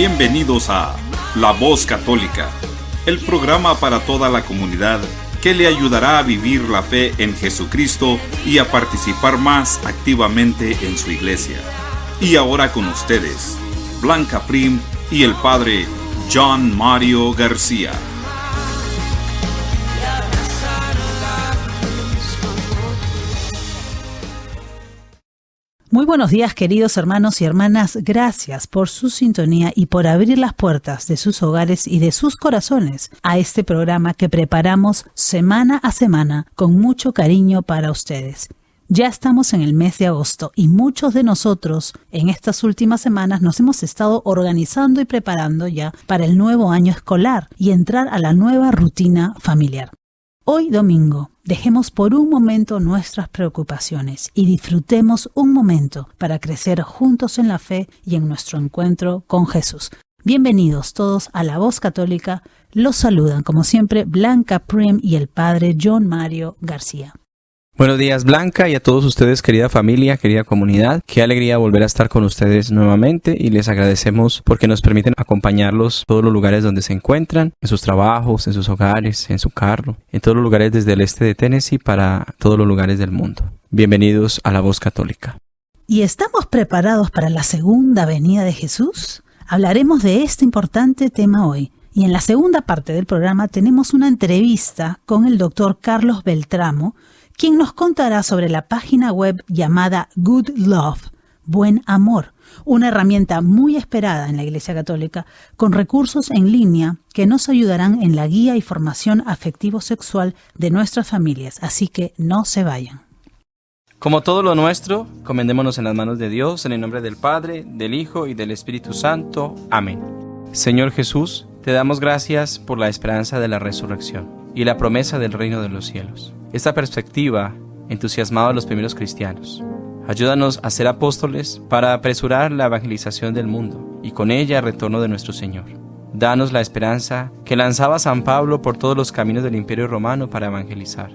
Bienvenidos a La Voz Católica, el programa para toda la comunidad que le ayudará a vivir la fe en Jesucristo y a participar más activamente en su iglesia. Y ahora con ustedes, Blanca Prim y el Padre John Mario García. Muy buenos días, queridos hermanos y hermanas. Gracias por su sintonía y por abrir las puertas de sus hogares y de sus corazones a este programa que preparamos semana a semana con mucho cariño para ustedes. Ya estamos en el mes de agosto y muchos de nosotros en estas últimas semanas nos hemos estado organizando y preparando ya para el nuevo año escolar y entrar a la nueva rutina familiar. Hoy domingo, dejemos por un momento nuestras preocupaciones y disfrutemos un momento para crecer juntos en la fe y en nuestro encuentro con Jesús. Bienvenidos todos a La Voz Católica. Los saludan, como siempre, Blanca Prim y el Padre John Mario García. Buenos días, Blanca, y a todos ustedes, querida familia, querida comunidad. Qué alegría volver a estar con ustedes nuevamente y les agradecemos porque nos permiten acompañarlos a todos los lugares donde se encuentran, en sus trabajos, en sus hogares, en su carro, en todos los lugares desde el este de Tennessee para todos los lugares del mundo. Bienvenidos a La Voz Católica. ¿Y estamos preparados para la segunda venida de Jesús? Hablaremos de este importante tema hoy. Y en la segunda parte del programa tenemos una entrevista con el doctor Carlos Beltramo, quien nos contará sobre la página web llamada Good Love, Buen Amor, una herramienta muy esperada en la Iglesia Católica con recursos en línea que nos ayudarán en la guía y formación afectivo-sexual de nuestras familias, así que no se vayan. Como todo lo nuestro, comendémonos en las manos de Dios, en el nombre del Padre, del Hijo y del Espíritu Santo. Amén. Señor Jesús, te damos gracias por la esperanza de la resurrección y la promesa del reino de los cielos. Esta perspectiva entusiasmaba a los primeros cristianos. Ayúdanos a ser apóstoles para apresurar la evangelización del mundo y con ella el retorno de nuestro Señor. Danos la esperanza que lanzaba San Pablo por todos los caminos del Imperio Romano para evangelizar.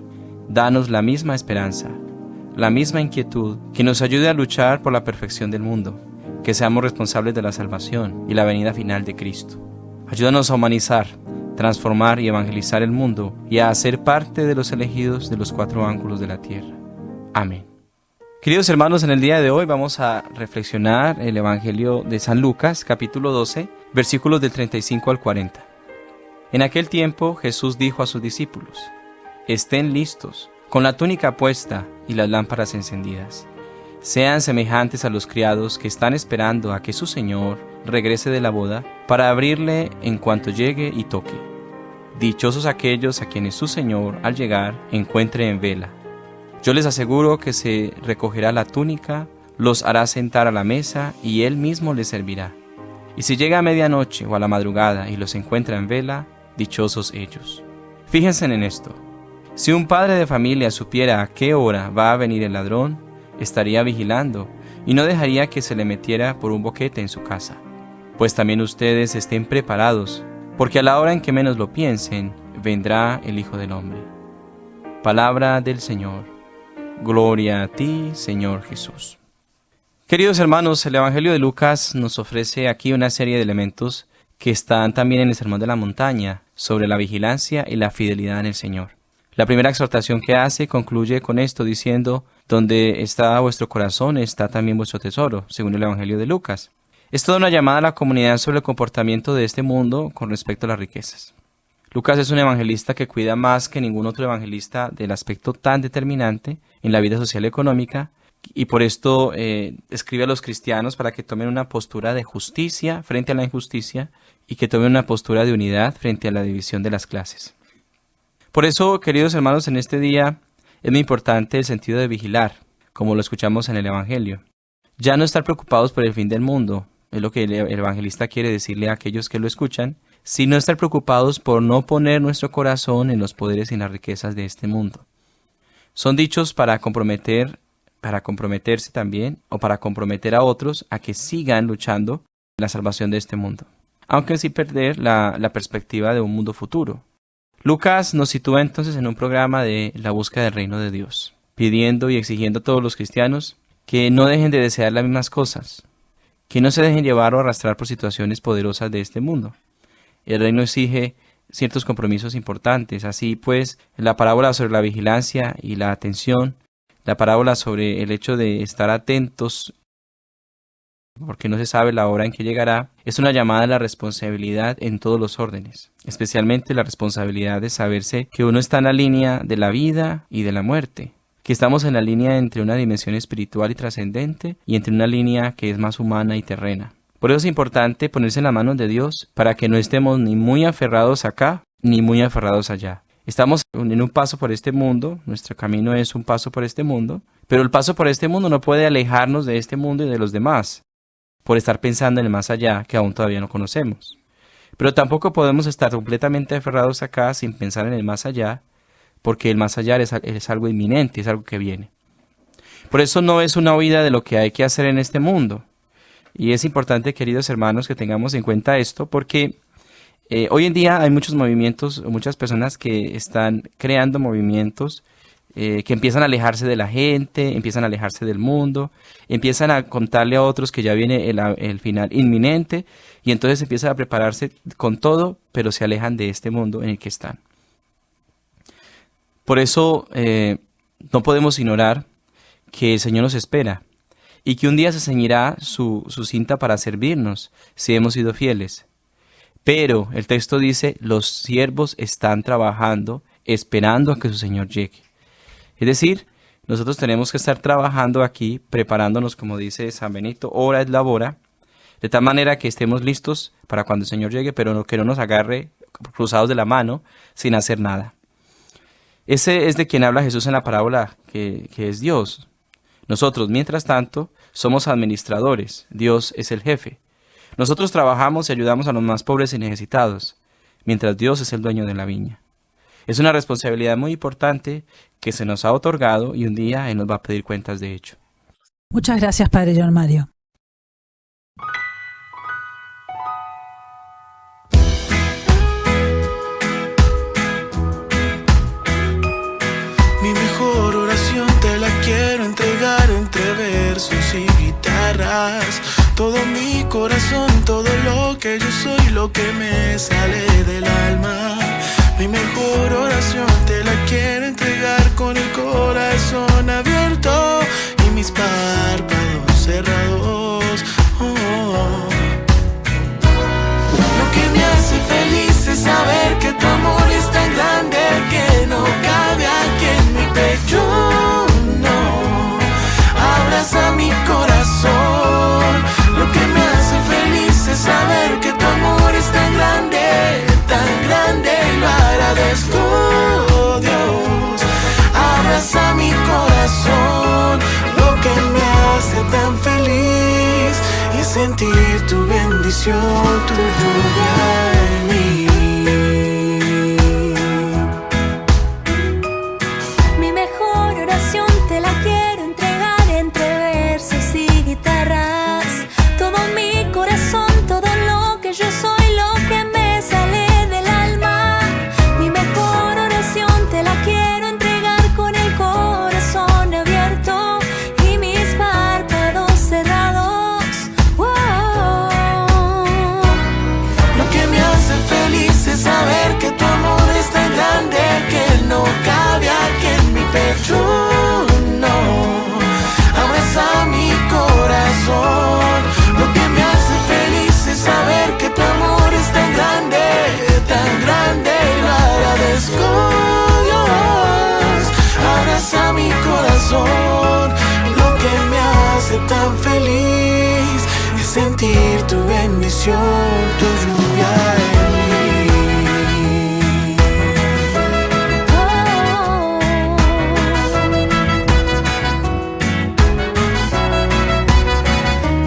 Danos la misma esperanza, la misma inquietud que nos ayude a luchar por la perfección del mundo, que seamos responsables de la salvación y la venida final de Cristo. Ayúdanos a humanizar, transformar y evangelizar el mundo y a ser parte de los elegidos de los cuatro ángulos de la tierra. Amén. Queridos hermanos, en el día de hoy vamos a reflexionar el Evangelio de San Lucas, capítulo 12, versículos del 35 al 40. En aquel tiempo Jesús dijo a sus discípulos: estén listos, con la túnica puesta y las lámparas encendidas. Sean semejantes a los criados que están esperando a que su señor regrese de la boda para abrirle en cuanto llegue y toque. Dichosos aquellos a quienes su señor al llegar encuentre en vela. Yo les aseguro que se recogerá la túnica, los hará sentar a la mesa y él mismo les servirá. Y si llega a medianoche o a la madrugada y los encuentra en vela, dichosos ellos. Fíjense en esto: si un padre de familia supiera a qué hora va a venir el ladrón, estaría vigilando y no dejaría que se le metiera por un boquete en su casa. Pues también ustedes estén preparados, porque a la hora en que menos lo piensen, vendrá el Hijo del Hombre. Palabra del Señor. Gloria a ti, Señor Jesús. Queridos hermanos, el Evangelio de Lucas nos ofrece aquí una serie de elementos que están también en el Sermón de la Montaña, sobre la vigilancia y la fidelidad en el Señor. La primera exhortación que hace concluye con esto diciendo: donde está vuestro corazón, está también vuestro tesoro, según el Evangelio de Lucas. Es toda una llamada a la comunidad sobre el comportamiento de este mundo con respecto a las riquezas. Lucas es un evangelista que cuida más que ningún otro evangelista del aspecto tan determinante en la vida social y económica, y por esto escribe a los cristianos para que tomen una postura de justicia frente a la injusticia y que tomen una postura de unidad frente a la división de las clases. Por eso, queridos hermanos, en este día es muy importante el sentido de vigilar, como lo escuchamos en el Evangelio. Ya no estar preocupados por el fin del mundo, es lo que el evangelista quiere decirle a aquellos que lo escuchan, sino estar preocupados por no poner nuestro corazón en los poderes y en las riquezas de este mundo. Son dichos para comprometerse también, o para comprometer a otros a que sigan luchando en la salvación de este mundo, aunque sin perder la perspectiva de un mundo futuro. Lucas nos sitúa entonces en un programa de la búsqueda del reino de Dios, pidiendo y exigiendo a todos los cristianos que no dejen de desear las mismas cosas, que no se dejen llevar o arrastrar por situaciones poderosas de este mundo. El reino exige ciertos compromisos importantes. Así pues, la parábola sobre la vigilancia y la atención, la parábola sobre el hecho de estar atentos porque no se sabe la hora en que llegará, es una llamada a la responsabilidad en todos los órdenes, especialmente la responsabilidad de saberse que uno está en la línea de la vida y de la muerte, que estamos en la línea entre una dimensión espiritual y trascendente y entre una línea que es más humana y terrena. Por eso es importante ponerse en las manos de Dios para que no estemos ni muy aferrados acá ni muy aferrados allá. Estamos en un paso por este mundo, nuestro camino es un paso por este mundo, pero el paso por este mundo no puede alejarnos de este mundo y de los demás, por estar pensando en el más allá que aún todavía no conocemos. Pero tampoco podemos estar completamente aferrados acá sin pensar en el más allá, porque el más allá es algo inminente, es algo que viene. Por eso no es una huida de lo que hay que hacer en este mundo. Y es importante, queridos hermanos, que tengamos en cuenta esto, porque hoy en día hay muchos movimientos, muchas personas que están creando movimientos que empiezan a alejarse de la gente, empiezan a alejarse del mundo, empiezan a contarle a otros que ya viene el final inminente, y entonces empiezan a prepararse con todo, pero se alejan de este mundo en el que están. Por eso no podemos ignorar que el Señor nos espera, y que un día se ceñirá su cinta para servirnos, si hemos sido fieles. Pero el texto dice, los siervos están trabajando, esperando a que su Señor llegue. Es decir, nosotros tenemos que estar trabajando aquí, preparándonos, como dice San Benito, hora es la hora, de tal manera que estemos listos para cuando el Señor llegue, pero que no nos agarre cruzados de la mano sin hacer nada. Ese es de quien habla Jesús en la parábola, que es Dios. Nosotros, mientras tanto, somos administradores, Dios es el jefe. Nosotros trabajamos y ayudamos a los más pobres y necesitados, mientras Dios es el dueño de la viña. Es una responsabilidad muy importante que se nos ha otorgado y un día Él nos va a pedir cuentas de ello. Muchas gracias, Padre John Mario. Mi mejor oración te la quiero entregar entre versos y guitarras. Todo mi corazón, todo lo que yo soy, lo que me sale del alma. Mi mejor oración te la quiero entregar con el corazón abierto y mis párpados cerrados. Oh. Lo que me hace feliz es saber que tu amor es tan grande que no cabe aquí en mi pecho. No, abraza mi corazón. Lo que me hace feliz es saber que tu amor es tan grande, lo agradezco, Dios. Abraza mi corazón. Lo que me hace tan feliz es sentir tu bendición, tu lluvia en mí. Mi mejor oración te la quiero entregar entre versos y guitarras. Todo mi corazón, todo lo que yo soy, lo que me sale del alma. Mi mejor oración te la quiero entregar con el corazón abierto y mis párpados cerrados. Wow. Lo que me hace feliz es saber que tu amor es tan grande que no cabe aquí en mi pecho. No, abraza mi corazón. Lo que me hace feliz es saber que tu amor es tan grande, lo agradezco, Dios. Abraza mi corazón. Lo que me hace tan feliz es sentir tu bendición, tu lluvia en mí.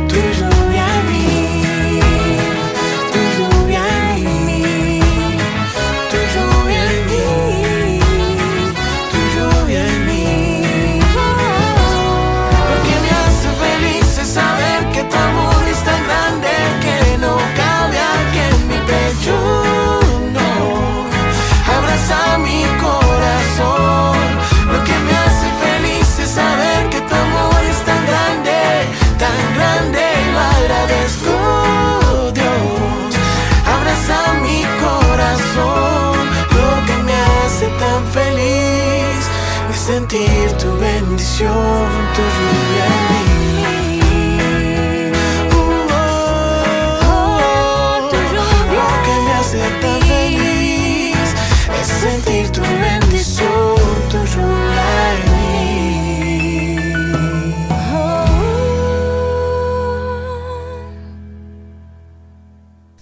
Tu lluvia en mí, tu lluvia en mí, tu lluvia en mí, tu lluvia en mí. Lo que me hace feliz es saber que tu amor es tan grande que no cabe aquí en mi pecho. sentir tu bendición, tu lluvia en mí. Lo que me hace tan feliz es sentir tu bendición, tu lluvia en mí.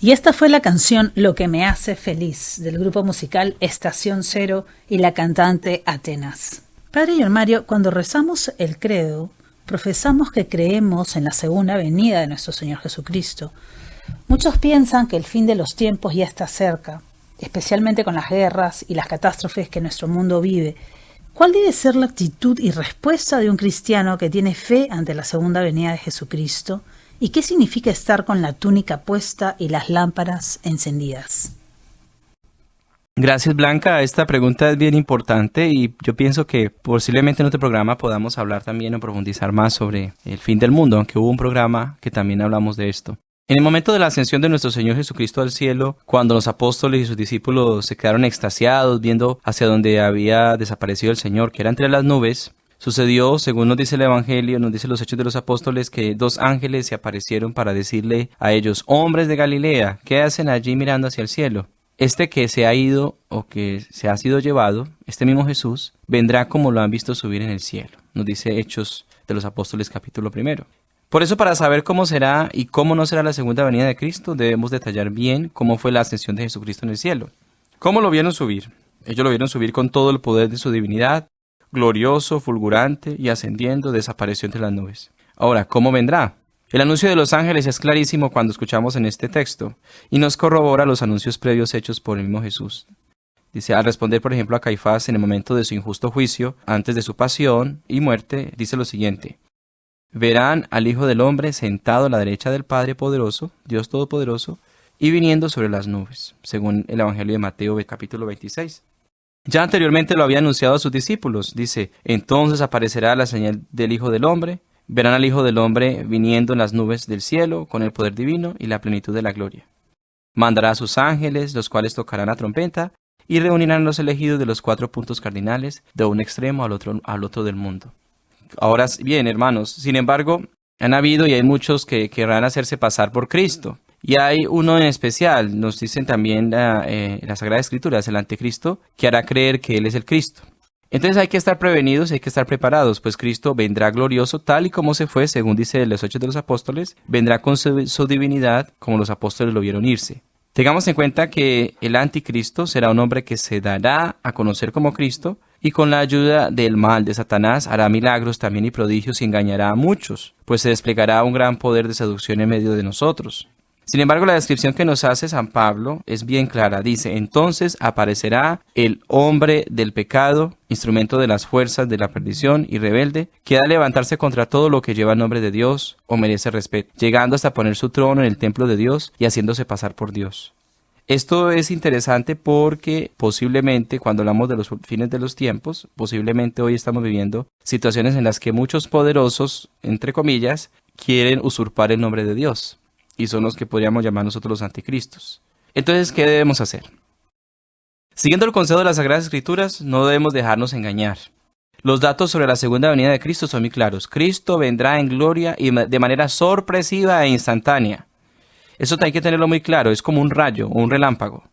Y esta fue la canción Lo que me hace feliz, del grupo musical Estación Cero y la cantante Atenas. Padre John Mario, cuando rezamos el credo, profesamos que creemos en la segunda venida de nuestro Señor Jesucristo. Muchos piensan que el fin de los tiempos ya está cerca, especialmente con las guerras y las catástrofes que nuestro mundo vive. ¿Cuál debe ser la actitud y respuesta de un cristiano que tiene fe ante la segunda venida de Jesucristo? ¿Y qué significa estar con la túnica puesta y las lámparas encendidas? Gracias, Blanca. Esta pregunta es bien importante y yo pienso que posiblemente en otro programa podamos hablar también o profundizar más sobre el fin del mundo, aunque hubo un programa que también hablamos de esto. En el momento de la ascensión de nuestro Señor Jesucristo al cielo, cuando los apóstoles y sus discípulos se quedaron extasiados viendo hacia donde había desaparecido el Señor, que era entre las nubes, sucedió, según nos dice el Evangelio, nos dice los Hechos de los Apóstoles, que 2 ángeles se aparecieron para decirle a ellos: hombres de Galilea, ¿qué hacen allí mirando hacia el cielo? Este que se ha ido o que se ha sido llevado, este mismo Jesús, vendrá como lo han visto subir en el cielo. Nos dice Hechos de los Apóstoles capítulo 1. Por eso, para saber cómo será y cómo no será la segunda venida de Cristo, debemos detallar bien cómo fue la ascensión de Jesucristo en el cielo. ¿Cómo lo vieron subir? Ellos lo vieron subir con todo el poder de su divinidad, glorioso, fulgurante, y ascendiendo desapareció entre las nubes. Ahora, ¿cómo vendrá? El anuncio de los ángeles es clarísimo cuando escuchamos en este texto, y nos corrobora los anuncios previos hechos por el mismo Jesús. Dice, al responder, por ejemplo, a Caifás en el momento de su injusto juicio, antes de su pasión y muerte, dice lo siguiente: verán al Hijo del Hombre sentado a la derecha del Padre Poderoso, Dios Todopoderoso, y viniendo sobre las nubes, según el Evangelio de Mateo, capítulo 26. Ya anteriormente lo había anunciado a sus discípulos. Dice, entonces aparecerá la señal del Hijo del Hombre, verán al Hijo del Hombre viniendo en las nubes del cielo con el poder divino y la plenitud de la gloria. Mandará a sus ángeles, los cuales tocarán la trompeta y reunirán a los elegidos de los 4 puntos cardinales, de un extremo al otro del mundo. Ahora bien, hermanos, sin embargo, han habido y hay muchos que querrán hacerse pasar por Cristo. Y hay uno en especial, nos dicen también las Sagradas Escrituras, el Anticristo, que hará creer que Él es el Cristo. Entonces hay que estar prevenidos y hay que estar preparados, pues Cristo vendrá glorioso tal y como se fue, según dice los Hechos de los Apóstoles, vendrá con su divinidad como los apóstoles lo vieron irse. Tengamos en cuenta que el Anticristo será un hombre que se dará a conocer como Cristo y con la ayuda del mal de Satanás hará milagros también y prodigios y engañará a muchos, pues se desplegará un gran poder de seducción en medio de nosotros. Sin embargo, la descripción que nos hace San Pablo es bien clara. Dice, entonces aparecerá el hombre del pecado, instrumento de las fuerzas de la perdición y rebelde, que ha de levantarse contra todo lo que lleva el nombre de Dios o merece respeto, llegando hasta poner su trono en el templo de Dios y haciéndose pasar por Dios. Esto es interesante porque posiblemente cuando hablamos de los fines de los tiempos, posiblemente hoy estamos viviendo situaciones en las que muchos poderosos, entre comillas, quieren usurpar el nombre de Dios. Y son los que podríamos llamar nosotros los anticristos. Entonces, ¿qué debemos hacer? Siguiendo el consejo de las Sagradas Escrituras, no debemos dejarnos engañar. Los datos sobre la segunda venida de Cristo son muy claros. Cristo vendrá en gloria y de manera sorpresiva e instantánea. Eso hay que tenerlo muy claro, es como un rayo o un relámpago.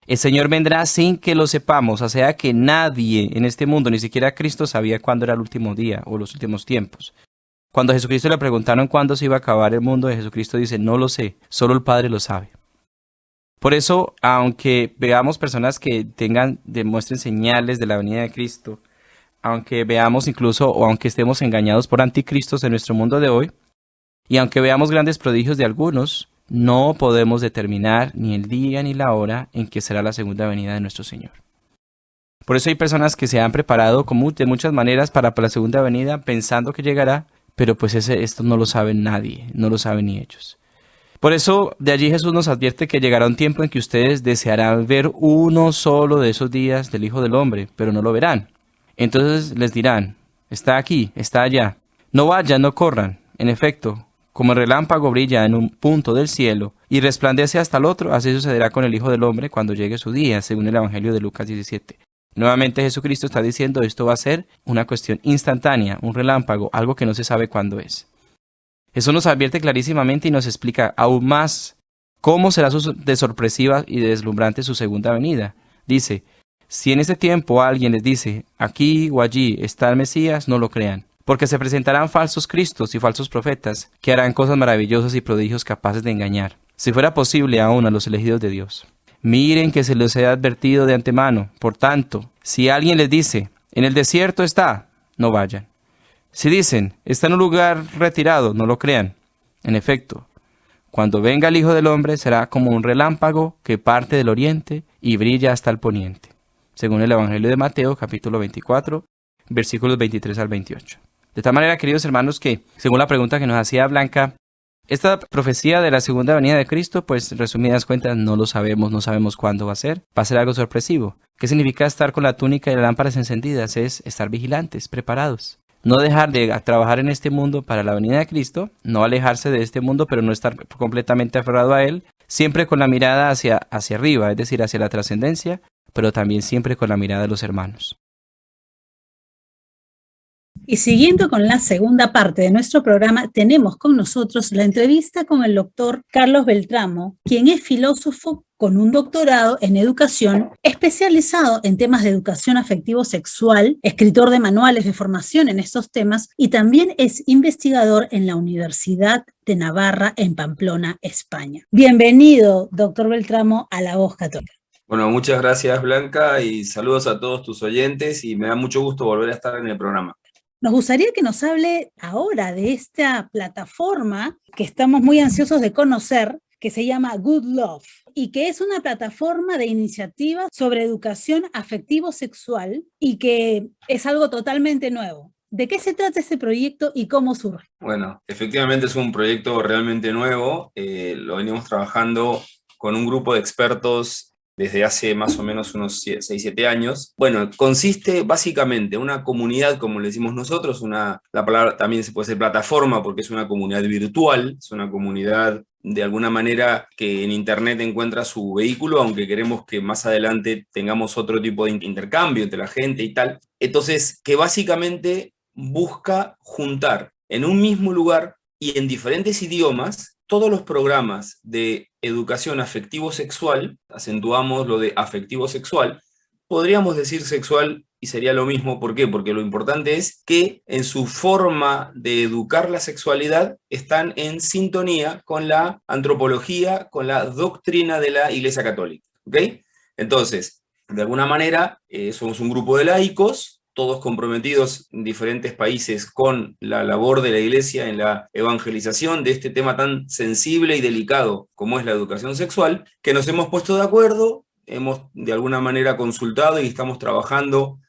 El Señor vendrá sin que lo sepamos, o sea que nadie en este mundo, ni siquiera Cristo, sabía cuándo era el último día o los últimos tiempos. Cuando a Jesucristo le preguntaron cuándo se iba a acabar el mundo, Jesucristo dice, no lo sé, solo el Padre lo sabe. Por eso, aunque veamos personas que demuestren señales de la venida de Cristo, aunque veamos incluso o aunque estemos engañados por anticristos en nuestro mundo de hoy, y aunque veamos grandes prodigios de algunos, no podemos determinar ni el día ni la hora en que será la segunda venida de nuestro Señor. Por eso hay personas que se han preparado de muchas maneras para la segunda venida pensando que llegará, pero pues esto no lo sabe nadie, no lo saben ni ellos. Por eso de allí Jesús nos advierte que llegará un tiempo en que ustedes desearán ver uno solo de esos días del Hijo del Hombre, pero no lo verán. Entonces les dirán, está aquí, está allá. No vayan, no corran. En efecto, como el relámpago brilla en un punto del cielo y resplandece hasta el otro, así sucederá con el Hijo del Hombre cuando llegue su día, según el Evangelio de Lucas 17. Nuevamente Jesucristo está diciendo esto va a ser una cuestión instantánea, un relámpago, algo que no se sabe cuándo es. Eso nos advierte clarísimamente y nos explica aún más cómo será de sorpresiva y de deslumbrante su segunda venida. Dice, si en este tiempo alguien les dice, aquí o allí está el Mesías, no lo crean, porque se presentarán falsos cristos y falsos profetas, que harán cosas maravillosas y prodigios capaces de engañar, si fuera posible aún a los elegidos de Dios. Miren que se les ha advertido de antemano, por tanto, si alguien les dice, en el desierto está, no vayan. Si dicen, está en un lugar retirado, no lo crean. En efecto, cuando venga el Hijo del Hombre será como un relámpago que parte del oriente y brilla hasta el poniente, según el Evangelio de Mateo, capítulo 24, versículos 23 al 28. De tal manera, queridos hermanos, que, según la pregunta que nos hacía Blanca, esta profecía de la segunda venida de Cristo, pues, resumidas cuentas, no lo sabemos, no sabemos cuándo va a ser algo sorpresivo. ¿Qué significa estar con la túnica y las lámparas encendidas? Es estar vigilantes, preparados. No dejar de trabajar en este mundo para la venida de Cristo, no alejarse de este mundo, pero no estar completamente aferrado a él, siempre con la mirada hacia arriba, es decir, hacia la trascendencia, pero también siempre con la mirada de los hermanos. Y siguiendo con la segunda parte de nuestro programa, tenemos con nosotros la entrevista con el doctor Carlos Beltramo, quien es filósofo con un doctorado en educación, especializado en temas de educación afectivo-sexual, escritor de manuales de formación en estos temas y también es investigador en la Universidad de Navarra en Pamplona, España. Bienvenido, doctor Beltramo, a La Voz Católica. Bueno, muchas gracias, Blanca, y saludos a todos tus oyentes, y me da mucho gusto volver a estar en el programa. Nos gustaría que nos hable ahora de esta plataforma que estamos muy ansiosos de conocer, que se llama Good Love, y que es una plataforma de iniciativa sobre educación afectivo-sexual y que es algo totalmente nuevo. ¿De qué se trata este proyecto y cómo surge? Bueno, efectivamente es un proyecto realmente nuevo, lo venimos trabajando con un grupo de expertos desde hace más o menos unos 6-7 años. Bueno, consiste básicamente en una comunidad, como le decimos nosotros, la palabra también se puede decir plataforma porque es una comunidad virtual, es una comunidad de alguna manera que en internet encuentra su vehículo, aunque queremos que más adelante tengamos otro tipo de intercambio entre la gente y tal. Entonces, que básicamente busca juntar en un mismo lugar y en diferentes idiomas todos los programas de educación afectivo-sexual, acentuamos lo de afectivo-sexual, podríamos decir sexual y sería lo mismo. ¿Por qué? Porque lo importante es que en su forma de educar la sexualidad están en sintonía con la antropología, con la doctrina de la Iglesia Católica. ¿Ok? Entonces, de alguna manera, somos un grupo de laicos, todos comprometidos en diferentes países con la labor de la Iglesia en la evangelización de este tema tan sensible y delicado como es la educación sexual, que nos hemos puesto de acuerdo, hemos de alguna manera consultado y estamos trabajando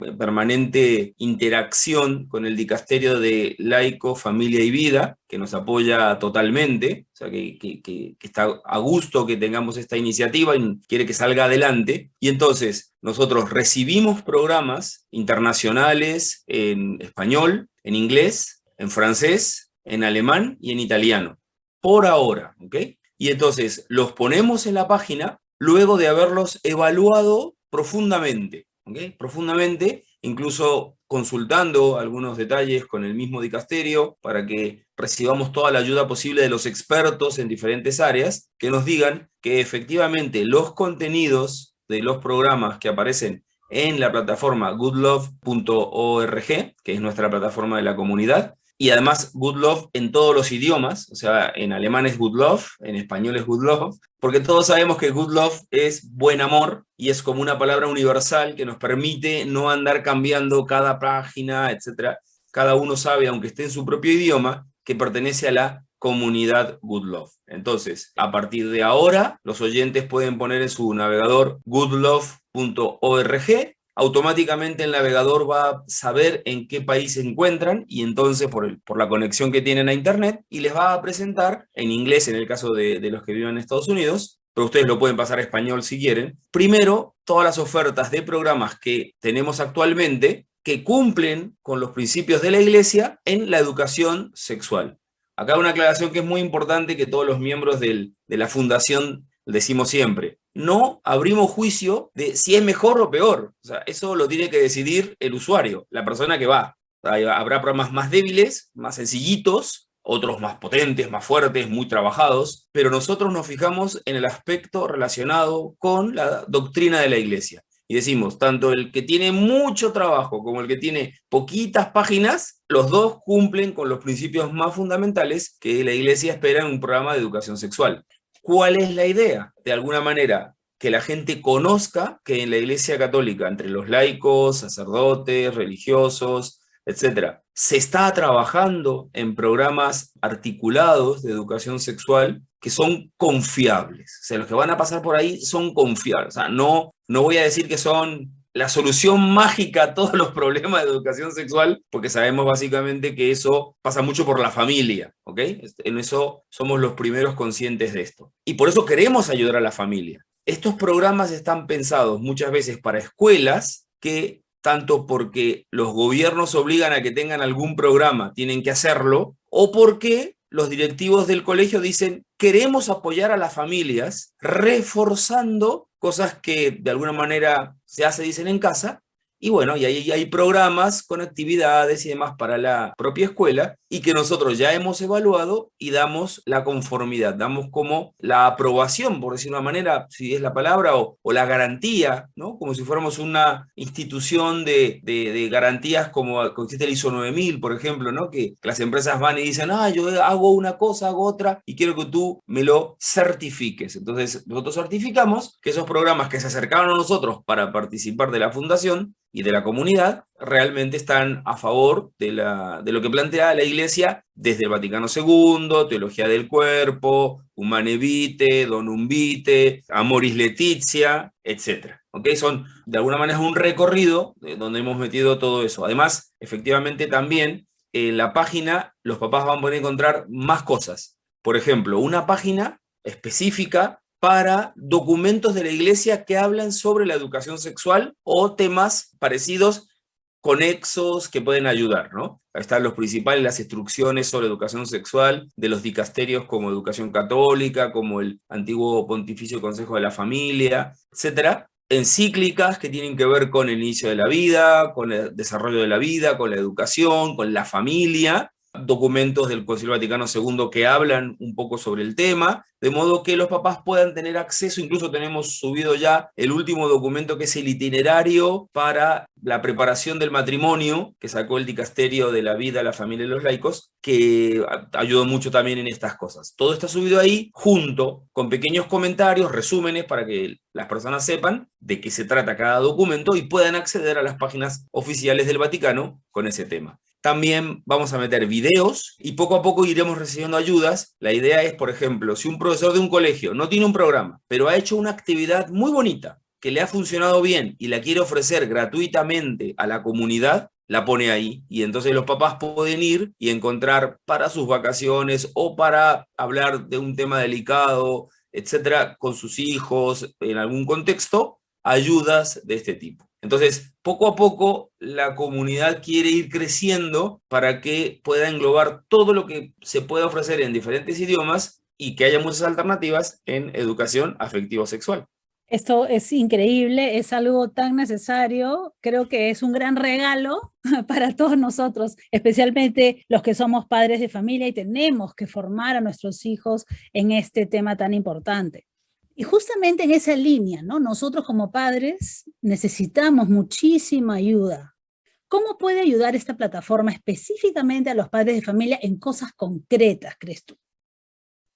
en permanente interacción con el Dicasterio de Laico, Familia y Vida, que nos apoya totalmente, o sea, que está a gusto que tengamos esta iniciativa y quiere que salga adelante. Y entonces nosotros recibimos programas internacionales en español, en inglés, en francés, en alemán y en italiano, por ahora, ¿ok? Y entonces los ponemos en la página luego de haberlos evaluado profundamente, ¿okay? Profundamente, incluso consultando algunos detalles con el mismo dicasterio para que recibamos toda la ayuda posible de los expertos en diferentes áreas que nos digan que efectivamente los contenidos de los programas que aparecen en la plataforma goodlove.org, que es nuestra plataforma de la comunidad, y además Good Love en todos los idiomas, o sea, en alemán es Good Love, en español es Good Love, porque todos sabemos que Good Love es buen amor y es como una palabra universal que nos permite no andar cambiando cada página, etc. Cada uno sabe, aunque esté en su propio idioma, que pertenece a la comunidad Good Love. Entonces, a partir de ahora, los oyentes pueden poner en su navegador goodlove.org. Automáticamente el navegador va a saber en qué país se encuentran y entonces por la conexión que tienen a internet y les va a presentar en inglés en el caso de los que viven en Estados Unidos, pero ustedes lo pueden pasar a español si quieren. Primero, todas las ofertas de programas que tenemos actualmente que cumplen con los principios de la Iglesia en la educación sexual. Acá una aclaración que es muy importante que todos los miembros de la fundación decimos siempre. no abrimos juicio de si es mejor o peor. O sea, eso lo tiene que decidir el usuario, la persona que va. Habrá programas más débiles, más sencillitos, otros más potentes, más fuertes, muy trabajados, pero nosotros nos fijamos en el aspecto relacionado con la doctrina de la Iglesia. Y decimos, tanto el que tiene mucho trabajo como el que tiene poquitas páginas, los dos cumplen con los principios más fundamentales que la Iglesia espera en un programa de educación sexual. ¿Cuál es la idea? De alguna manera, que la gente conozca que en la Iglesia Católica, entre los laicos, sacerdotes, religiosos, etcétera, se está trabajando en programas articulados de educación sexual que son confiables. O sea, los que van a pasar por ahí son confiables. O sea, no voy a decir que son la solución mágica a todos los problemas de educación sexual, porque sabemos básicamente que eso pasa mucho por la familia, ¿ok? En eso somos los primeros conscientes de esto. Y por eso queremos ayudar a la familia. Estos programas están pensados muchas veces para escuelas que, tanto porque los gobiernos obligan a que tengan algún programa, tienen que hacerlo, o porque los directivos del colegio dicen, queremos apoyar a las familias reforzando cosas que de alguna manera dicen en casa, y bueno, y ahí hay programas con actividades y demás para la propia escuela, y que nosotros ya hemos evaluado y damos la conformidad, damos como la aprobación, por decir una manera, si es la palabra, o la garantía, ¿no? Como si fuéramos una institución de garantías como existe el ISO 9000, por ejemplo, ¿no? Que las empresas van y dicen, yo hago una cosa, hago otra, y quiero que tú me lo certifiques. Entonces, nosotros certificamos que esos programas que se acercaron a nosotros para participar de la fundación y de la comunidad, realmente están a favor de lo que plantea la Iglesia desde el Vaticano II, Teología del Cuerpo, Humane Vitae, Donum Vitae, Amoris Laetitia, etc. ¿Okay? Son, de alguna manera, un recorrido donde hemos metido todo eso. Además, efectivamente, también en la página los papás van a poder encontrar más cosas. Por ejemplo, una página específica para documentos de la Iglesia que hablan sobre la educación sexual o temas parecidos, conexos que pueden ayudar, ¿no? Ahí están los principales, las instrucciones sobre educación sexual de los dicasterios como Educación Católica, como el antiguo Pontificio Consejo de la Familia, etcétera. Encíclicas que tienen que ver con el inicio de la vida, con el desarrollo de la vida, con la educación, con la familia. Documentos del Concilio Vaticano II que hablan un poco sobre el tema, de modo que los papás puedan tener acceso. Incluso tenemos subido ya el último documento, que es el itinerario para la preparación del matrimonio, que sacó el Dicasterio de la Vida, la Familia y los Laicos, que ayudó mucho también en estas cosas. Todo está subido ahí, junto con pequeños comentarios, resúmenes, para que las personas sepan de qué se trata cada documento y puedan acceder a las páginas oficiales del Vaticano con ese tema. También vamos a meter videos y poco a poco iremos recibiendo ayudas. La idea es, por ejemplo, si un profesor de un colegio no tiene un programa, pero ha hecho una actividad muy bonita, que le ha funcionado bien y la quiere ofrecer gratuitamente a la comunidad, la pone ahí. Y entonces los papás pueden ir y encontrar para sus vacaciones o para hablar de un tema delicado, etcétera, con sus hijos, en algún contexto, ayudas de este tipo. Entonces, poco a poco, la comunidad quiere ir creciendo para que pueda englobar todo lo que se puede ofrecer en diferentes idiomas y que haya muchas alternativas en educación afectivo-sexual. Esto es increíble, es algo tan necesario, creo que es un gran regalo para todos nosotros, especialmente los que somos padres de familia y tenemos que formar a nuestros hijos en este tema tan importante. Y justamente en esa línea, ¿no? Nosotros como padres necesitamos muchísima ayuda. ¿Cómo puede ayudar esta plataforma específicamente a los padres de familia en cosas concretas, crees tú?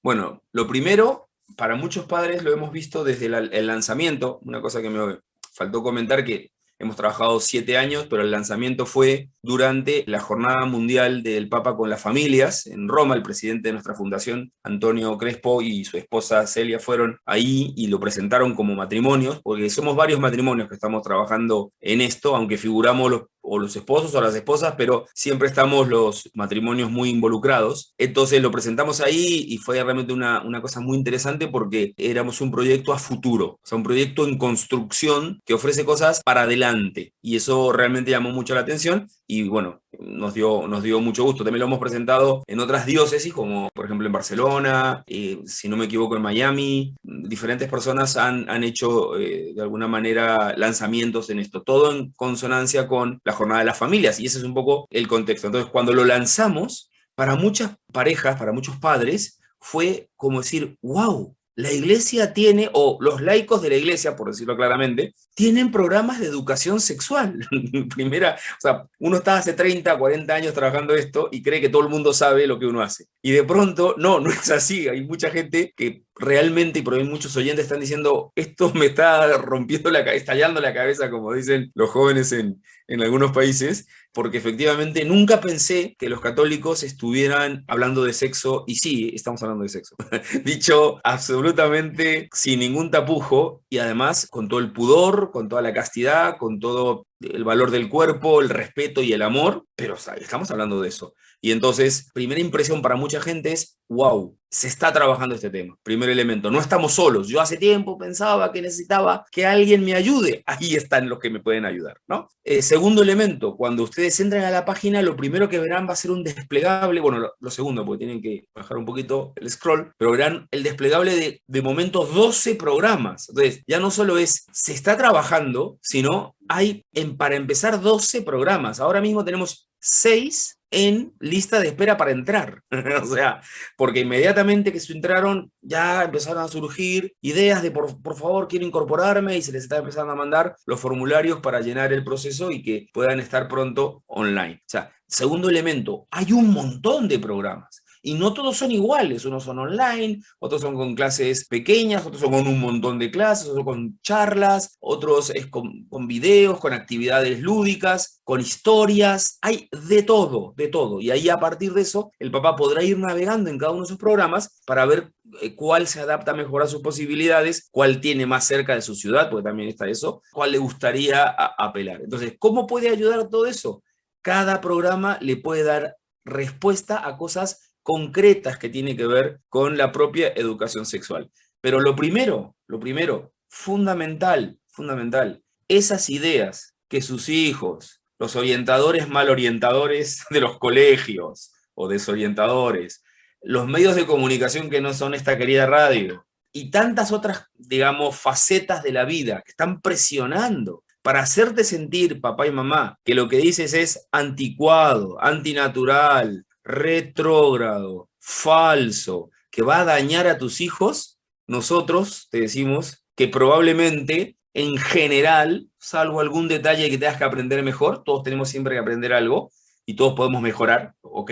Bueno, lo primero, para muchos padres lo hemos visto desde el lanzamiento. Una cosa que me faltó comentar, que hemos trabajado 7 años, pero el lanzamiento fue durante la Jornada Mundial del Papa con las Familias en Roma. El presidente de nuestra fundación, Antonio Crespo, y su esposa Celia fueron ahí y lo presentaron como matrimonios, porque somos varios matrimonios que estamos trabajando en esto, aunque figuramos los esposos o las esposas, pero siempre estamos los matrimonios muy involucrados. Entonces lo presentamos ahí y fue realmente una cosa muy interesante, porque éramos un proyecto a futuro, o sea, un proyecto en construcción que ofrece cosas para adelante, y eso realmente llamó mucho la atención. Y bueno, nos dio mucho gusto. También lo hemos presentado en otras diócesis, como por ejemplo en Barcelona, si no me equivoco en Miami. Diferentes personas han hecho de alguna manera lanzamientos en esto, todo en consonancia con la Jornada de las Familias, y ese es un poco el contexto. Entonces, cuando lo lanzamos, para muchas parejas, para muchos padres, fue como decir, wow, la iglesia tiene, o los laicos de la iglesia, por decirlo claramente, tienen programas de educación sexual. Primera, o sea, uno está hace 30, 40 años trabajando esto y cree que todo el mundo sabe lo que uno hace. Y de pronto, no es así. Hay mucha gente que realmente, y por ahí muchos oyentes están diciendo, esto me está rompiendo la cabeza, estallando la cabeza, como dicen los jóvenes en algunos países, porque efectivamente nunca pensé que los católicos estuvieran hablando de sexo, y sí, estamos hablando de sexo, dicho absolutamente sin ningún tapujo, y además con todo el pudor, con toda la castidad, con todo el valor del cuerpo, el respeto y el amor, pero estamos hablando de eso. Y entonces, primera impresión para mucha gente es, wow, se está trabajando este tema. Primer elemento, no estamos solos. Yo hace tiempo pensaba que necesitaba que alguien me ayude. Ahí están los que me pueden ayudar, ¿no? Segundo elemento, cuando ustedes entran a la página, lo primero que verán va a ser un desplegable, bueno, lo segundo, porque tienen que bajar un poquito el scroll, pero verán el desplegable de momentos 12 programas. Entonces, ya no solo se está trabajando, sino hay, para empezar, 12 programas. Ahora mismo tenemos 6 en lista de espera para entrar. O sea, porque inmediatamente que se entraron, ya empezaron a surgir ideas de por favor quiero incorporarme, y se les está empezando a mandar los formularios para llenar el proceso y que puedan estar pronto online. O sea, segundo elemento, hay un montón de programas. Y no todos son iguales, unos son online, otros son con clases pequeñas, otros son con un montón de clases, otros con charlas, otros es con videos, con actividades lúdicas, con historias, hay de todo, de todo. Y ahí a partir de eso, el papá podrá ir navegando en cada uno de esos programas para ver cuál se adapta mejor a sus posibilidades, cuál tiene más cerca de su ciudad, porque también está eso, cuál le gustaría apelar. Entonces, ¿cómo puede ayudar todo eso? Cada programa le puede dar respuesta a cosas concretas que tienen que ver con la propia educación sexual. Pero lo primero, fundamental, esas ideas que sus hijos, los orientadores mal orientadores de los colegios o desorientadores, los medios de comunicación que no son esta querida radio, y tantas otras, digamos, facetas de la vida que están presionando para hacerte sentir, papá y mamá, que lo que dices es anticuado, antinatural, retrógrado, falso, que va a dañar a tus hijos, nosotros te decimos que probablemente, en general, salvo algún detalle que tengas que aprender mejor, todos tenemos siempre que aprender algo y todos podemos mejorar, ¿ok?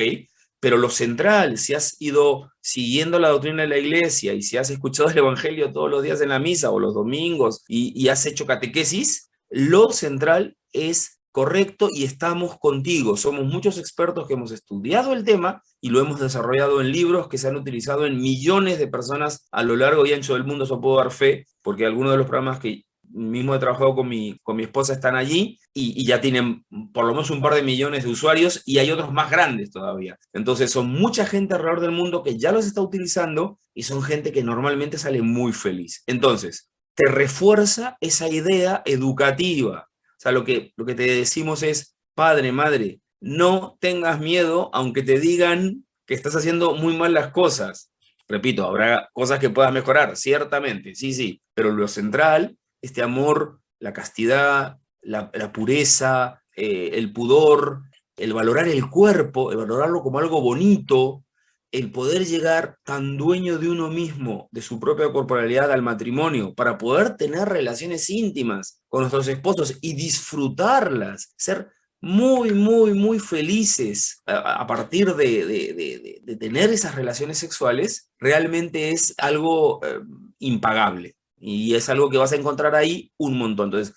Pero lo central, si has ido siguiendo la doctrina de la iglesia y si has escuchado el evangelio todos los días en la misa o los domingos y has hecho catequesis, lo central es correcto y estamos contigo. Somos muchos expertos que hemos estudiado el tema y lo hemos desarrollado en libros que se han utilizado en millones de personas a lo largo y ancho del mundo. Eso puedo dar fe, porque algunos de los programas que mismo he trabajado con mi esposa están allí y ya tienen por lo menos un par de millones de usuarios, y hay otros más grandes todavía. Entonces son mucha gente alrededor del mundo que ya los está utilizando y son gente que normalmente sale muy feliz. Entonces, te refuerza esa idea educativa. O sea, lo que te decimos es, padre, madre, no tengas miedo aunque te digan que estás haciendo muy mal las cosas. Repito, habrá cosas que puedas mejorar, ciertamente, sí, pero lo central, este amor, la castidad, la pureza, el pudor, el valorar el cuerpo, el valorarlo como algo bonito, el poder llegar tan dueño de uno mismo, de su propia corporalidad al matrimonio, para poder tener relaciones íntimas con nuestros esposos y disfrutarlas, ser muy, muy, muy felices a partir de tener esas relaciones sexuales, realmente es algo impagable. Y es algo que vas a encontrar ahí un montón. Entonces,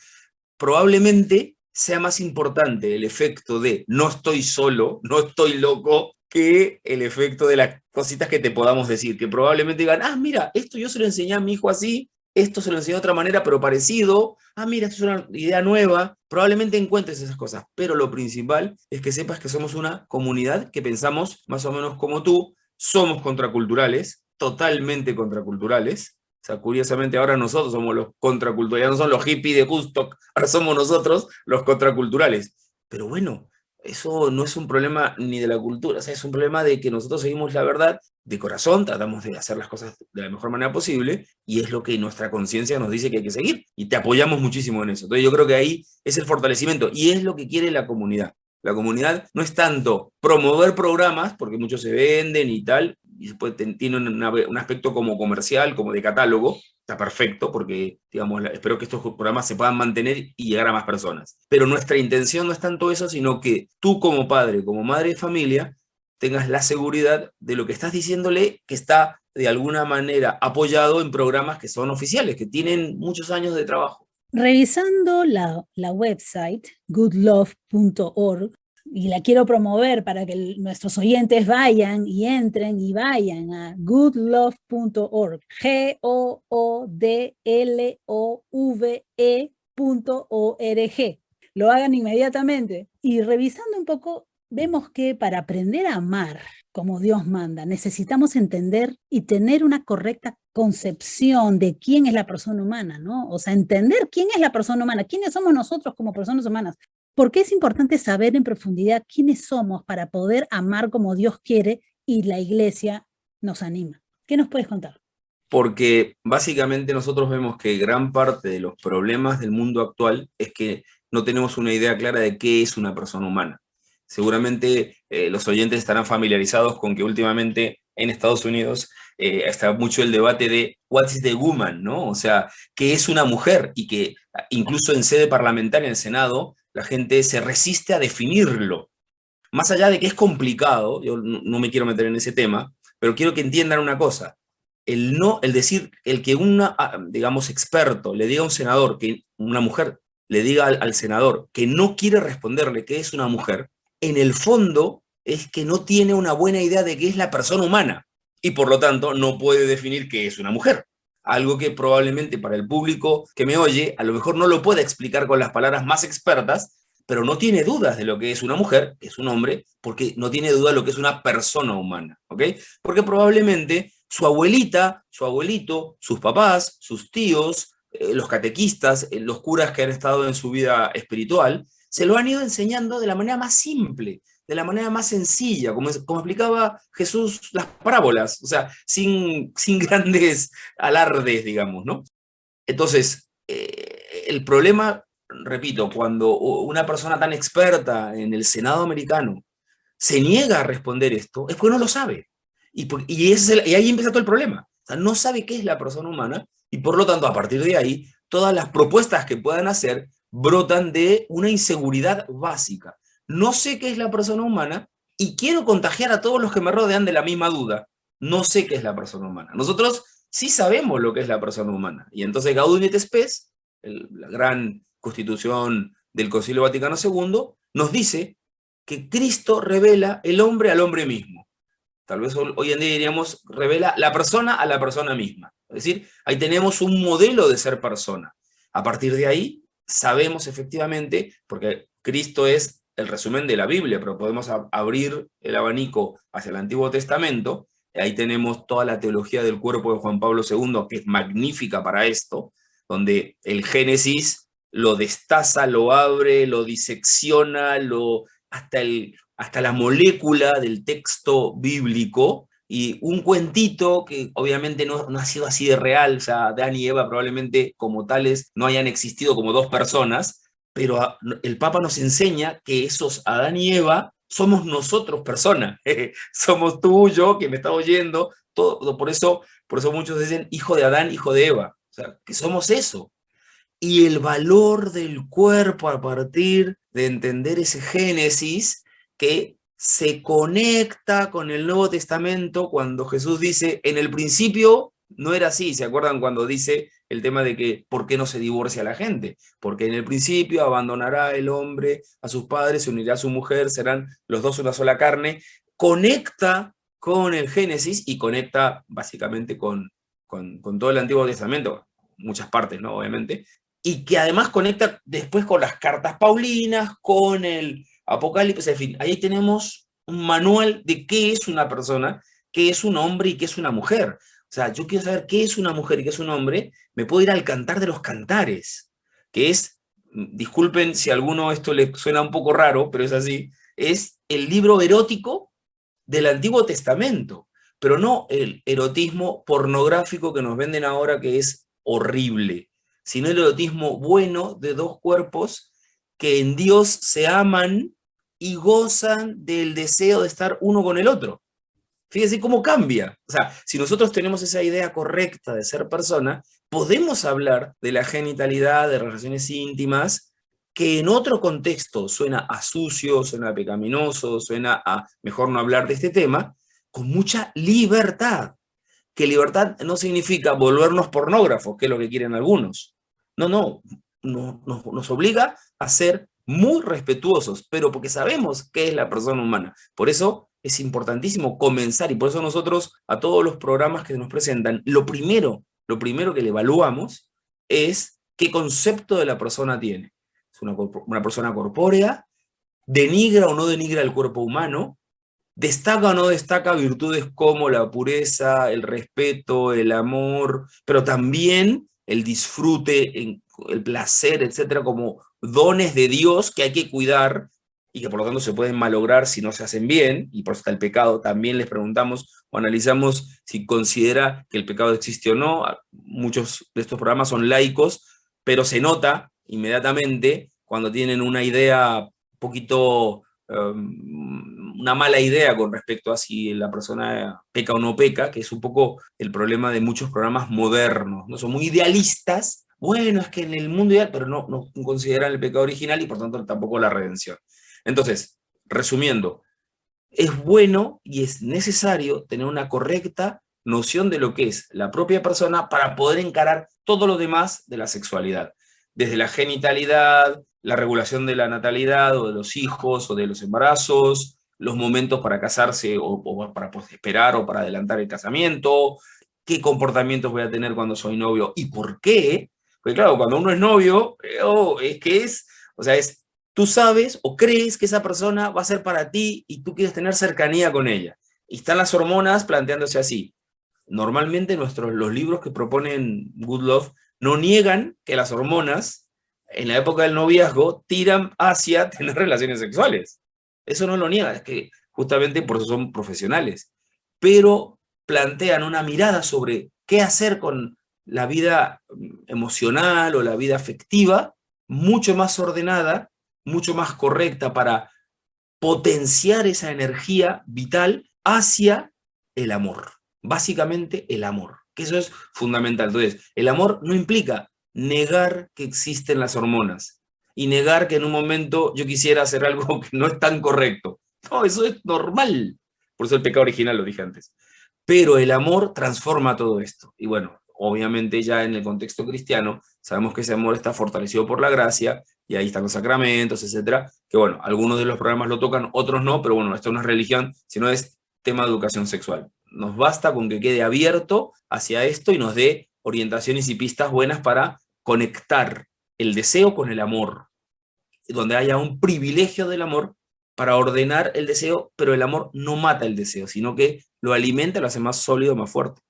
probablemente sea más importante el efecto de no estoy solo, no estoy loco, que el efecto de las cositas que te podamos decir, que probablemente digan, mira, esto yo se lo enseñé a mi hijo así, esto se lo enseñé de otra manera, pero parecido, mira, esto es una idea nueva, probablemente encuentres esas cosas, pero lo principal es que sepas que somos una comunidad que pensamos más o menos como tú, somos contraculturales, totalmente contraculturales. O sea, curiosamente ahora nosotros somos los contraculturales, ya no son los hippies de Woodstock, ahora somos nosotros los contraculturales. Pero bueno, eso no es un problema ni de la cultura, o sea, es un problema de que nosotros seguimos la verdad de corazón, tratamos de hacer las cosas de la mejor manera posible, y es lo que nuestra conciencia nos dice que hay que seguir, y te apoyamos muchísimo en eso. Entonces yo creo que ahí es el fortalecimiento, y es lo que quiere la comunidad. La comunidad no es tanto promover programas, porque muchos se venden y tal, y después tiene un aspecto como comercial, como de catálogo, está perfecto, porque digamos, espero que estos programas se puedan mantener y llegar a más personas. Pero nuestra intención no es tanto eso, sino que tú como padre, como madre de familia, tengas la seguridad de lo que estás diciéndole, que está de alguna manera apoyado en programas que son oficiales, que tienen muchos años de trabajo. Revisando la website goodlove.org, y la quiero promover para que nuestros oyentes vayan y entren y vayan a goodlove.org, GOODLOVE.org. Lo hagan inmediatamente. Y revisando un poco, vemos que para aprender a amar como Dios manda, necesitamos entender y tener una correcta concepción de quién es la persona humana, ¿no? O sea, entender quién es la persona humana, quiénes somos nosotros como personas humanas. ¿Por qué es importante saber en profundidad quiénes somos para poder amar como Dios quiere y la iglesia nos anima? ¿Qué nos puedes contar? Porque básicamente nosotros vemos que gran parte de los problemas del mundo actual es que no tenemos una idea clara de qué es una persona humana. Seguramente los oyentes estarán familiarizados con que últimamente en Estados Unidos está mucho el debate de what is the woman, ¿no? O sea, ¿qué es una mujer? Y que incluso en sede parlamentaria, en el Senado, la gente se resiste a definirlo. Más allá de que es complicado, yo no me quiero meter en ese tema, pero quiero que entiendan una cosa. El decir, el que digamos, experto le diga a un senador, que una mujer le diga al senador que no quiere responderle qué es una mujer, en el fondo es que no tiene una buena idea de qué es la persona humana y por lo tanto no puede definir qué es una mujer. Algo que probablemente para el público que me oye a lo mejor no lo puede explicar con las palabras más expertas, pero no tiene dudas de lo que es una mujer, que es un hombre, porque no tiene duda de lo que es una persona humana, ¿ok? Porque probablemente su abuelita, su abuelito, sus papás, sus tíos, los catequistas, los curas que han estado en su vida espiritual, se lo han ido enseñando de la manera más simple, de la manera más sencilla, como explicaba Jesús las parábolas, o sea, sin grandes alardes, digamos, ¿no? Entonces, el problema, repito, cuando una persona tan experta en el Senado americano se niega a responder esto, es porque no lo sabe. Y ahí empieza todo el problema. O sea, no sabe qué es la persona humana y por lo tanto, a partir de ahí, todas las propuestas que puedan hacer brotan de una inseguridad básica. No sé qué es la persona humana y quiero contagiar a todos los que me rodean de la misma duda. No sé qué es la persona humana. Nosotros sí sabemos lo que es la persona humana. Y entonces Gaudium et Spes, la gran constitución del Concilio Vaticano II, nos dice que Cristo revela el hombre al hombre mismo. Tal vez hoy en día diríamos, revela la persona a la persona misma. Es decir, ahí tenemos un modelo de ser persona. A partir de ahí, sabemos efectivamente, porque Cristo es el resumen de la Biblia, pero podemos abrir el abanico hacia el Antiguo Testamento, y ahí tenemos toda la teología del cuerpo de Juan Pablo II, que es magnífica para esto, donde el Génesis lo destaza, lo abre, lo disecciona, hasta la molécula del texto bíblico, y un cuentito que obviamente no ha sido así de real, o sea, Adán y Eva probablemente como tales no hayan existido como dos personas, pero el Papa nos enseña que esos Adán y Eva somos nosotros personas, somos tú, yo, que me está oyendo, todo, por eso muchos dicen hijo de Adán, hijo de Eva, o sea, que somos eso. Y el valor del cuerpo a partir de entender ese Génesis que se conecta con el Nuevo Testamento cuando Jesús dice, en el principio no era así. ¿Se acuerdan cuando dice el tema de que por qué no se divorcia la gente? Porque en el principio abandonará el hombre a sus padres, se unirá a su mujer, serán los dos una sola carne. Conecta con el Génesis y conecta básicamente con todo el Antiguo Testamento, muchas partes, ¿no? Obviamente, y que además conecta después con las cartas paulinas, con el Apocalipsis, en fin, ahí tenemos un manual de qué es una persona, qué es un hombre y qué es una mujer. O sea, yo quiero saber qué es una mujer y qué es un hombre, me puedo ir al Cantar de los Cantares, que es, disculpen si a alguno esto le suena un poco raro, pero es así, es el libro erótico del Antiguo Testamento, pero no el erotismo pornográfico que nos venden ahora, que es horrible, sino el erotismo bueno de dos cuerpos que en Dios se aman y gozan del deseo de estar uno con el otro. Fíjense cómo cambia. O sea, si nosotros tenemos esa idea correcta de ser persona, podemos hablar de la genitalidad, de relaciones íntimas, que en otro contexto suena a sucio, suena a pecaminoso, suena a mejor no hablar de este tema, con mucha libertad. Que libertad no significa volvernos pornógrafos, que es lo que quieren algunos. No, nos obliga a ser muy respetuosos, pero porque sabemos qué es la persona humana. Por eso es importantísimo comenzar, y por eso nosotros a todos los programas que nos presentan, lo primero que le evaluamos es qué concepto de la persona tiene. Es una persona corpórea, denigra o no denigra el cuerpo humano, destaca o no destaca virtudes como la pureza, el respeto, el amor, pero también el disfrute, el placer, etcétera, como dones de Dios que hay que cuidar y que por lo tanto se pueden malograr si no se hacen bien, y por eso está el pecado. También les preguntamos o analizamos si considera que el pecado existe o no. Muchos de estos programas son laicos, pero se nota inmediatamente cuando tienen una idea un poquito, una mala idea con respecto a si la persona peca o no peca, que es un poco el problema de muchos programas modernos, ¿no? Son muy idealistas. Bueno, es que en el mundo ideal, pero no consideran el pecado original y por tanto tampoco la redención. Entonces, resumiendo, es bueno y es necesario tener una correcta noción de lo que es la propia persona para poder encarar todo lo demás de la sexualidad. Desde la genitalidad, la regulación de la natalidad o de los hijos o de los embarazos, los momentos para casarse o para esperar o para adelantar el casamiento, qué comportamientos voy a tener cuando soy novio y por qué. Porque claro, cuando uno es novio, tú sabes o crees que esa persona va a ser para ti y tú quieres tener cercanía con ella. Y están las hormonas planteándose así. Normalmente los libros que proponen Good Love no niegan que las hormonas en la época del noviazgo tiran hacia tener relaciones sexuales. Eso no lo niegan, es que justamente por eso son profesionales. Pero plantean una mirada sobre qué hacer con la vida emocional o la vida afectiva mucho más ordenada, mucho más correcta para potenciar esa energía vital hacia el amor. Básicamente el amor, que eso es fundamental. Entonces, el amor no implica negar que existen las hormonas y negar que en un momento yo quisiera hacer algo que no es tan correcto. No, eso es normal. Por eso el pecado original lo dije antes. Pero el amor transforma todo esto. Y bueno, obviamente ya en el contexto cristiano sabemos que ese amor está fortalecido por la gracia, y ahí están los sacramentos, etcétera, que bueno, algunos de los programas lo tocan, otros no, pero bueno, esto no es religión, sino es tema de educación sexual. Nos basta con que quede abierto hacia esto y nos dé orientaciones y pistas buenas para conectar el deseo con el amor, donde haya un privilegio del amor para ordenar el deseo, pero el amor no mata el deseo, sino que lo alimenta, lo hace más sólido, más fuerte.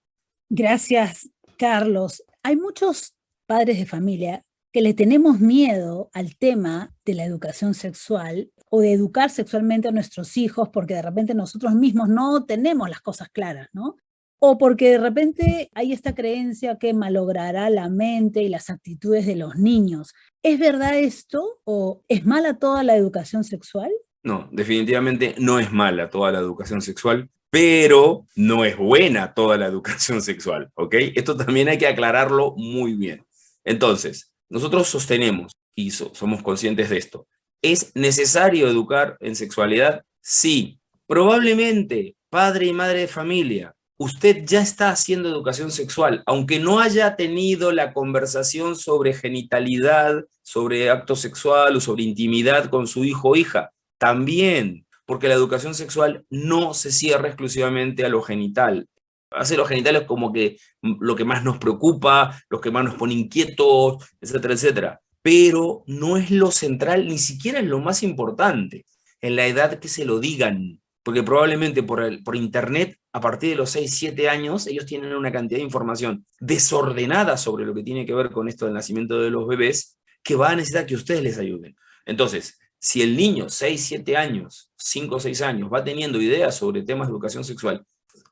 Gracias, Carlos. Hay muchos padres de familia que le tenemos miedo al tema de la educación sexual o de educar sexualmente a nuestros hijos porque de repente nosotros mismos no tenemos las cosas claras, ¿no? O porque de repente hay esta creencia que malogrará la mente y las actitudes de los niños. ¿Es verdad esto o es mala toda la educación sexual? No, definitivamente no es mala toda la educación sexual, pero no es buena toda la educación sexual, ¿ok? Esto también hay que aclararlo muy bien. Entonces, nosotros sostenemos, y somos conscientes de esto, ¿es necesario educar en sexualidad? Sí. Probablemente, padre y madre de familia, usted ya está haciendo educación sexual, aunque no haya tenido la conversación sobre genitalidad, sobre acto sexual o sobre intimidad con su hijo o hija. También, porque la educación sexual no se cierra exclusivamente a lo genital. Hace los genitales como que lo que más nos preocupa, lo que más nos pone inquietos, etcétera, etcétera. Pero no es lo central, ni siquiera es lo más importante, en la edad que se lo digan. Porque probablemente por internet, a partir de los 6, 7 años, ellos tienen una cantidad de información desordenada sobre lo que tiene que ver con esto del nacimiento de los bebés, que va a necesitar que ustedes les ayuden. Entonces, si el niño, 6, 7 años, 5 o 6 años, va teniendo ideas sobre temas de educación sexual,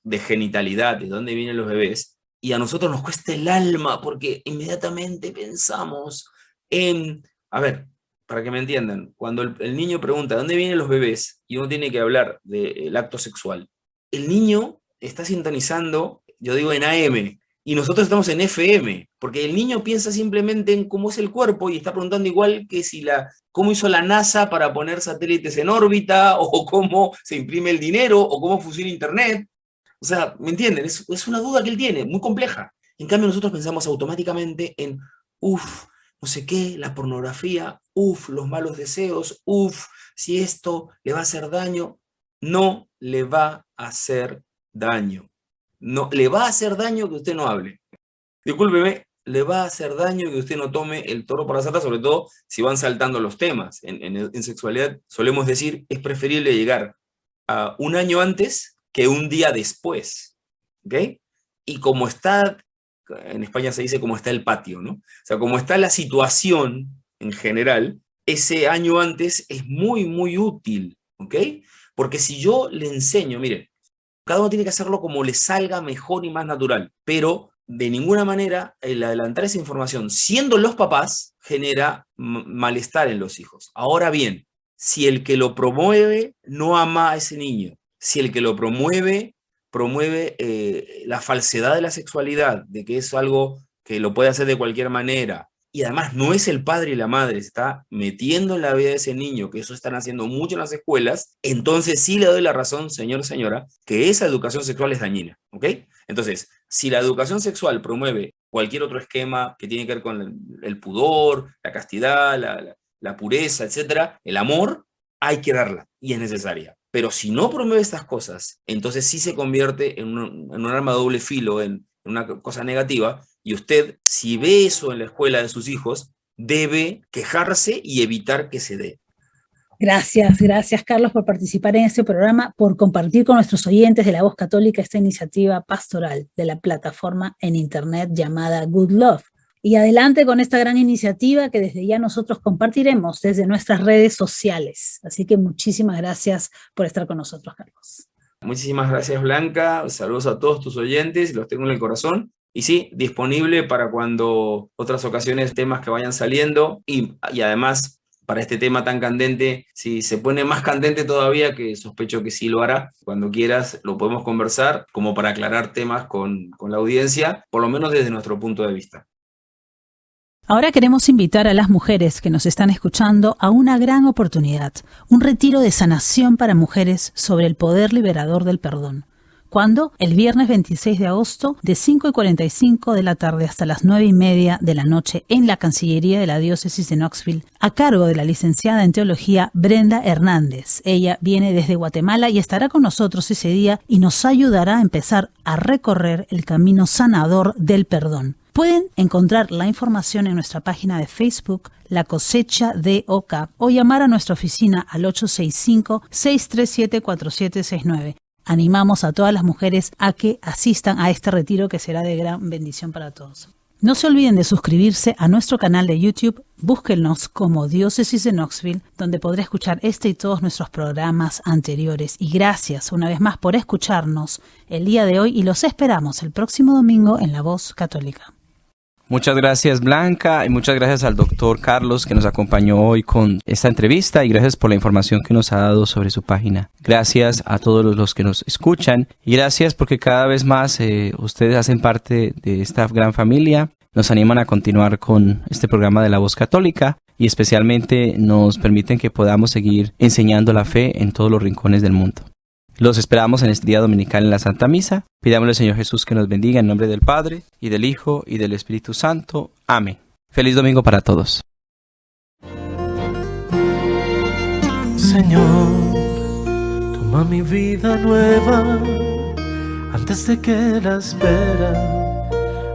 de genitalidad, de dónde vienen los bebés, y a nosotros nos cuesta el alma porque inmediatamente pensamos en, a ver, para que me entiendan, cuando el niño pregunta ¿dónde vienen los bebés? Y uno tiene que hablar del acto sexual, el niño está sintonizando, yo digo en AM, y nosotros estamos en FM, porque el niño piensa simplemente en cómo es el cuerpo y está preguntando igual que si cómo hizo la NASA para poner satélites en órbita, o cómo se imprime el dinero, o cómo funciona Internet. O sea, ¿me entienden? Es una duda que él tiene, muy compleja. En cambio, nosotros pensamos automáticamente en, no sé qué, la pornografía, los malos deseos, si esto le va a hacer daño. No le va a hacer daño. No, le va a hacer daño que usted no hable. Discúlpeme, le va a hacer daño que usted no tome el toro por las astas, sobre todo si van saltando los temas. En sexualidad solemos decir, es preferible llegar a un año antes que un día después. ¿Ok? Y como está, en España se dice como está el patio, ¿no? O sea, como está la situación en general, ese año antes es muy, muy útil. ¿Ok? Porque si yo le enseño, miren, cada uno tiene que hacerlo como le salga mejor y más natural, pero de ninguna manera el adelantar esa información, siendo los papás, genera malestar en los hijos. Ahora bien, si el que lo promueve no ama a ese niño, si el que lo promueve la falsedad de la sexualidad, de que es algo que lo puede hacer de cualquier manera, y además no es el padre y la madre, se está metiendo en la vida de ese niño, que eso están haciendo mucho en las escuelas, entonces sí le doy la razón, señor, señora, que esa educación sexual es dañina, ¿ok? Entonces, si la educación sexual promueve cualquier otro esquema que tiene que ver con el pudor, la castidad, la pureza, etcétera, el amor, hay que darla y es necesaria. Pero si no promueve estas cosas, entonces sí se convierte en un arma de doble filo, en una cosa negativa, y usted, si ve eso en la escuela de sus hijos, debe quejarse y evitar que se dé. Gracias Carlos por participar en este programa, por compartir con nuestros oyentes de La Voz Católica esta iniciativa pastoral de la plataforma en internet llamada Good Love. Y adelante con esta gran iniciativa que desde ya nosotros compartiremos desde nuestras redes sociales. Así que muchísimas gracias por estar con nosotros, Carlos. Muchísimas gracias, Blanca. Saludos a todos tus oyentes, los tengo en el corazón. Y sí, disponible para cuando otras ocasiones, temas que vayan saliendo. Y además, para este tema tan candente, si se pone más candente todavía, que sospecho que sí lo hará, cuando quieras lo podemos conversar, como para aclarar temas con la audiencia, por lo menos desde nuestro punto de vista. Ahora queremos invitar a las mujeres que nos están escuchando a una gran oportunidad, un retiro de sanación para mujeres sobre el poder liberador del perdón. ¿Cuándo? El viernes 26 de agosto de 5:45 de la tarde hasta las 9:30 de la noche en la Cancillería de la Diócesis de Knoxville, a cargo de la licenciada en Teología Brenda Hernández. Ella viene desde Guatemala y estará con nosotros ese día y nos ayudará a empezar a recorrer el camino sanador del perdón. Pueden encontrar la información en nuestra página de Facebook, La Cosecha de Oca, o llamar a nuestra oficina al 865-637-4769. Animamos a todas las mujeres a que asistan a este retiro que será de gran bendición para todos. No se olviden de suscribirse a nuestro canal de YouTube, búsquennos como Diócesis de Knoxville, donde podrá escuchar este y todos nuestros programas anteriores. Y gracias una vez más por escucharnos el día de hoy y los esperamos el próximo domingo en La Voz Católica. Muchas gracias, Blanca, y muchas gracias al doctor Carlos que nos acompañó hoy con esta entrevista, y gracias por la información que nos ha dado sobre su página. Gracias a todos los que nos escuchan y gracias porque cada vez más ustedes hacen parte de esta gran familia, nos animan a continuar con este programa de La Voz Católica y especialmente nos permiten que podamos seguir enseñando la fe en todos los rincones del mundo. Los esperamos en este día dominical en la Santa Misa. Pidámosle al Señor Jesús que nos bendiga en nombre del Padre, y del Hijo, y del Espíritu Santo. Amén. Feliz domingo para todos. Señor, toma mi vida nueva antes de que la espera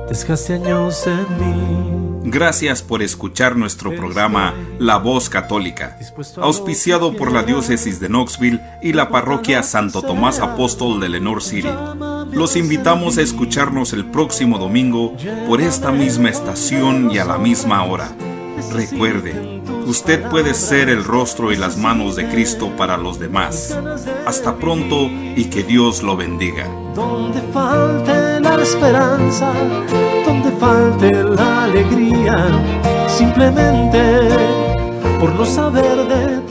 desgaste años en mí. Gracias por escuchar nuestro programa La Voz Católica, auspiciado por la Diócesis de Knoxville y la Parroquia Santo Tomás Apóstol de Lenoir City. Los invitamos a escucharnos el próximo domingo por esta misma estación y a la misma hora. Recuerde, Usted puede ser el rostro y las manos de Cristo para los demás. Hasta pronto y que Dios lo bendiga. Donde falte la esperanza, donde falte la alegría, simplemente por no saber de